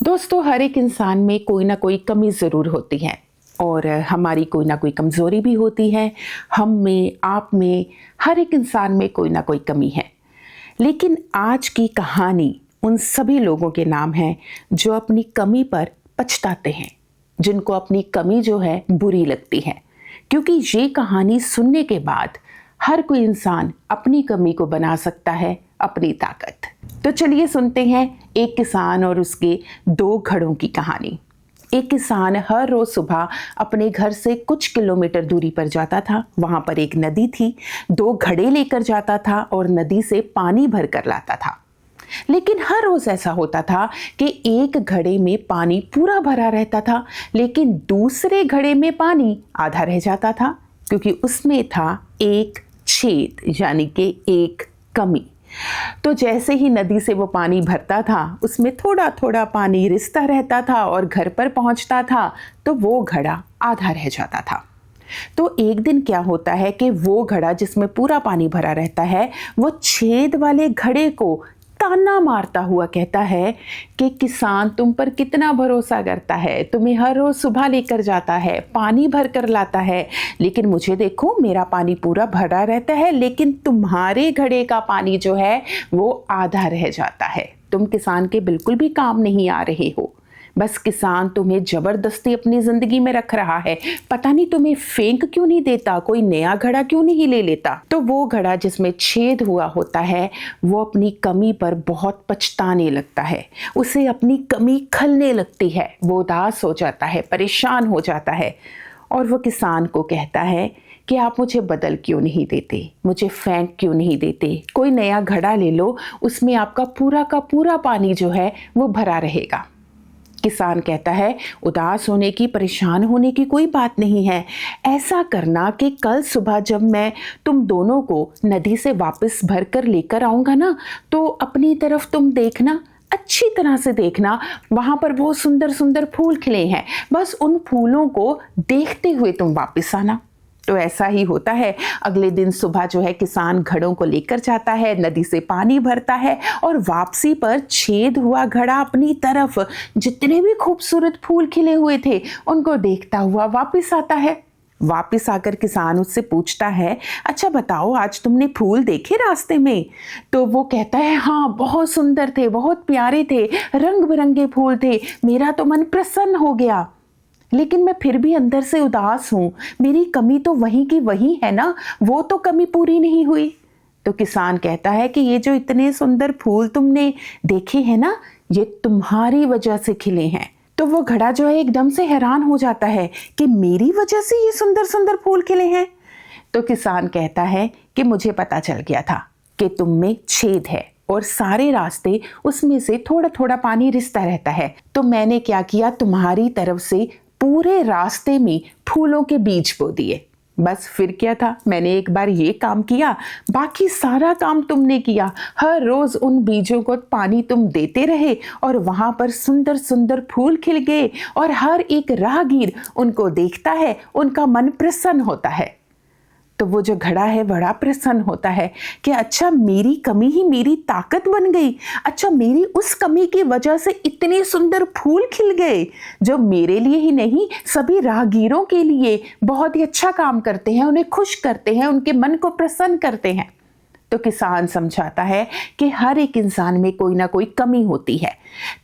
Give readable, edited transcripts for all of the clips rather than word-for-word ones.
दोस्तों, हर एक इंसान में कोई ना कोई कमी ज़रूर होती है और हमारी कोई ना कोई कमज़ोरी भी होती है। हम में, आप में, हर एक इंसान में कोई ना कोई कमी है। लेकिन आज की कहानी उन सभी लोगों के नाम है जो अपनी कमी पर पछताते हैं, जिनको अपनी कमी जो है बुरी लगती है। क्योंकि ये कहानी सुनने के बाद हर कोई इंसान अपनी कमी को बना सकता है अपनी ताकत। तो चलिए सुनते हैं एक किसान और उसके 2 घड़ों की कहानी। एक किसान हर रोज सुबह अपने घर से कुछ किलोमीटर दूरी पर जाता था। वहां पर एक नदी थी। 2 घड़े लेकर जाता था और नदी से पानी भर कर लाता था। लेकिन हर रोज ऐसा होता था कि एक घड़े में पानी पूरा भरा रहता था, लेकिन दूसरे घड़े में पानी आधा रह जाता था, क्योंकि उसमें था एक छेद, यानी कि एक कमी। तो जैसे ही नदी से वो पानी भरता था, उसमें थोड़ा थोड़ा पानी रिसता रहता था और घर पर पहुंचता था तो वो घड़ा आधा रह जाता था। तो एक दिन क्या होता है कि वो घड़ा जिसमें पूरा पानी भरा रहता है, वो छेद वाले घड़े को ताना मारता हुआ कहता है कि किसान तुम पर कितना भरोसा करता है, तुम्हें हर रोज सुबह लेकर जाता है, पानी भर कर लाता है, लेकिन मुझे देखो मेरा पानी पूरा भरा रहता है, लेकिन तुम्हारे घड़े का पानी जो है वो आधा रह जाता है। तुम किसान के बिल्कुल भी काम नहीं आ रहे हो। बस किसान तुम्हें जबरदस्ती अपनी जिंदगी में रख रहा है। पता नहीं तुम्हें फेंक क्यों नहीं देता, कोई नया घड़ा क्यों नहीं ले लेता। तो वो घड़ा जिसमें छेद हुआ होता है, वो अपनी कमी पर बहुत पछताने लगता है। उसे अपनी कमी खलने लगती है। वो उदास हो जाता है, परेशान हो जाता है और वो किसान को कहता है कि आप मुझे बदल क्यों नहीं देते, मुझे फेंक क्यों नहीं देते, कोई नया घड़ा ले लो, उसमें आपका पूरा का पूरा पानी जो है वो भरा रहेगा। किसान कहता है, उदास होने की, परेशान होने की कोई बात नहीं है। ऐसा करना कि कल सुबह जब मैं तुम दोनों को नदी से वापस भर कर लेकर आऊँगा ना, तो अपनी तरफ तुम देखना, अच्छी तरह से देखना, वहाँ पर बहुत सुंदर सुंदर फूल खिले हैं। बस उन फूलों को देखते हुए तुम वापस आना। तो ऐसा ही होता है। अगले दिन सुबह जो है किसान घड़ों को लेकर जाता है, नदी से पानी भरता है और वापसी पर छेद हुआ घड़ा अपनी तरफ जितने भी खूबसूरत फूल खिले हुए थे उनको देखता हुआ वापस आता है। वापस आकर किसान उससे पूछता है, अच्छा बताओ आज तुमने फूल देखे रास्ते में? तो वो कहता है, हाँ बहुत सुंदर थे, बहुत प्यारे थे, रंग बिरंगे फूल थे, मेरा तो मन प्रसन्न हो गया, लेकिन मैं फिर भी अंदर से उदास हूं। मेरी कमी तो वहीं की वहीं है ना, वो तो कमी पूरी नहीं हुई। तो किसान कहता है कि ये जो इतने सुंदर फूल तुमने देखे हैं ना, ये तुम्हारी वजह से खिले हैं। तो वो घड़ा जो है एकदम से हैरान हो जाता है कि मेरी वजह से ये सुंदर सुंदर फूल खिले हैं। तो किसान कहता है कि मुझे पता चल गया था कि तुम में छेद है और सारे रास्ते उसमें से थोड़ा थोड़ा पानी रिसता रहता है। तो मैंने क्या किया, तुम्हारी तरफ से पूरे रास्ते में फूलों के बीज बो दिए। बस फिर क्या था, मैंने एक बार ये काम किया, बाकी सारा काम तुमने किया। हर रोज उन बीजों को पानी तुम देते रहे और वहां पर सुंदर सुंदर फूल खिल गए और हर एक राहगीर उनको देखता है, उनका मन प्रसन्न होता है। तो वो जो घड़ा है बड़ा प्रसन्न होता है कि अच्छा मेरी कमी ही मेरी ताकत बन गई। अच्छा मेरी उस कमी की वजह से इतने सुंदर फूल खिल गए जो मेरे लिए ही नहीं, सभी राहगीरों के लिए बहुत ही अच्छा काम करते हैं, उन्हें खुश करते हैं, उनके मन को प्रसन्न करते हैं। तो किसान समझाता है कि हर एक इंसान में कोई ना कोई कमी होती है,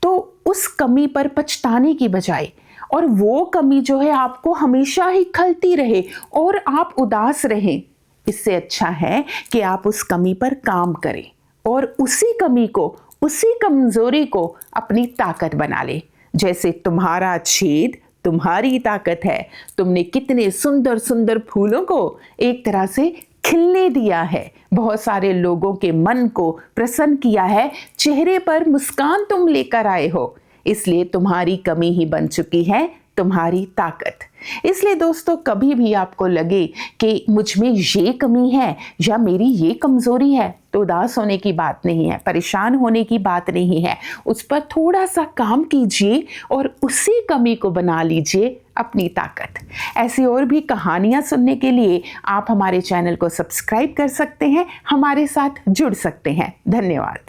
तो उस कमी पर पछताने की बजाय और वो कमी जो है आपको हमेशा ही खलती रहे और आप उदास रहें, इससे अच्छा है कि आप उस कमी पर काम करें और उसी कमी को, उसी कमजोरी को अपनी ताकत बना ले। जैसे तुम्हारा छेद तुम्हारी ताकत है, तुमने कितने सुंदर सुंदर फूलों को एक तरह से खिलने दिया है, बहुत सारे लोगों के मन को प्रसन्न किया है, चेहरे पर मुस्कान तुम लेकर आए हो, इसलिए तुम्हारी कमी ही बन चुकी है तुम्हारी ताकत। इसलिए दोस्तों, कभी भी आपको लगे कि मुझ में ये कमी है या मेरी ये कमजोरी है, तो उदास होने की बात नहीं है, परेशान होने की बात नहीं है। उस पर थोड़ा सा काम कीजिए और उसी कमी को बना लीजिए अपनी ताकत। ऐसी और भी कहानियां सुनने के लिए आप हमारे चैनल को सब्सक्राइब कर सकते हैं, हमारे साथ जुड़ सकते हैं। धन्यवाद।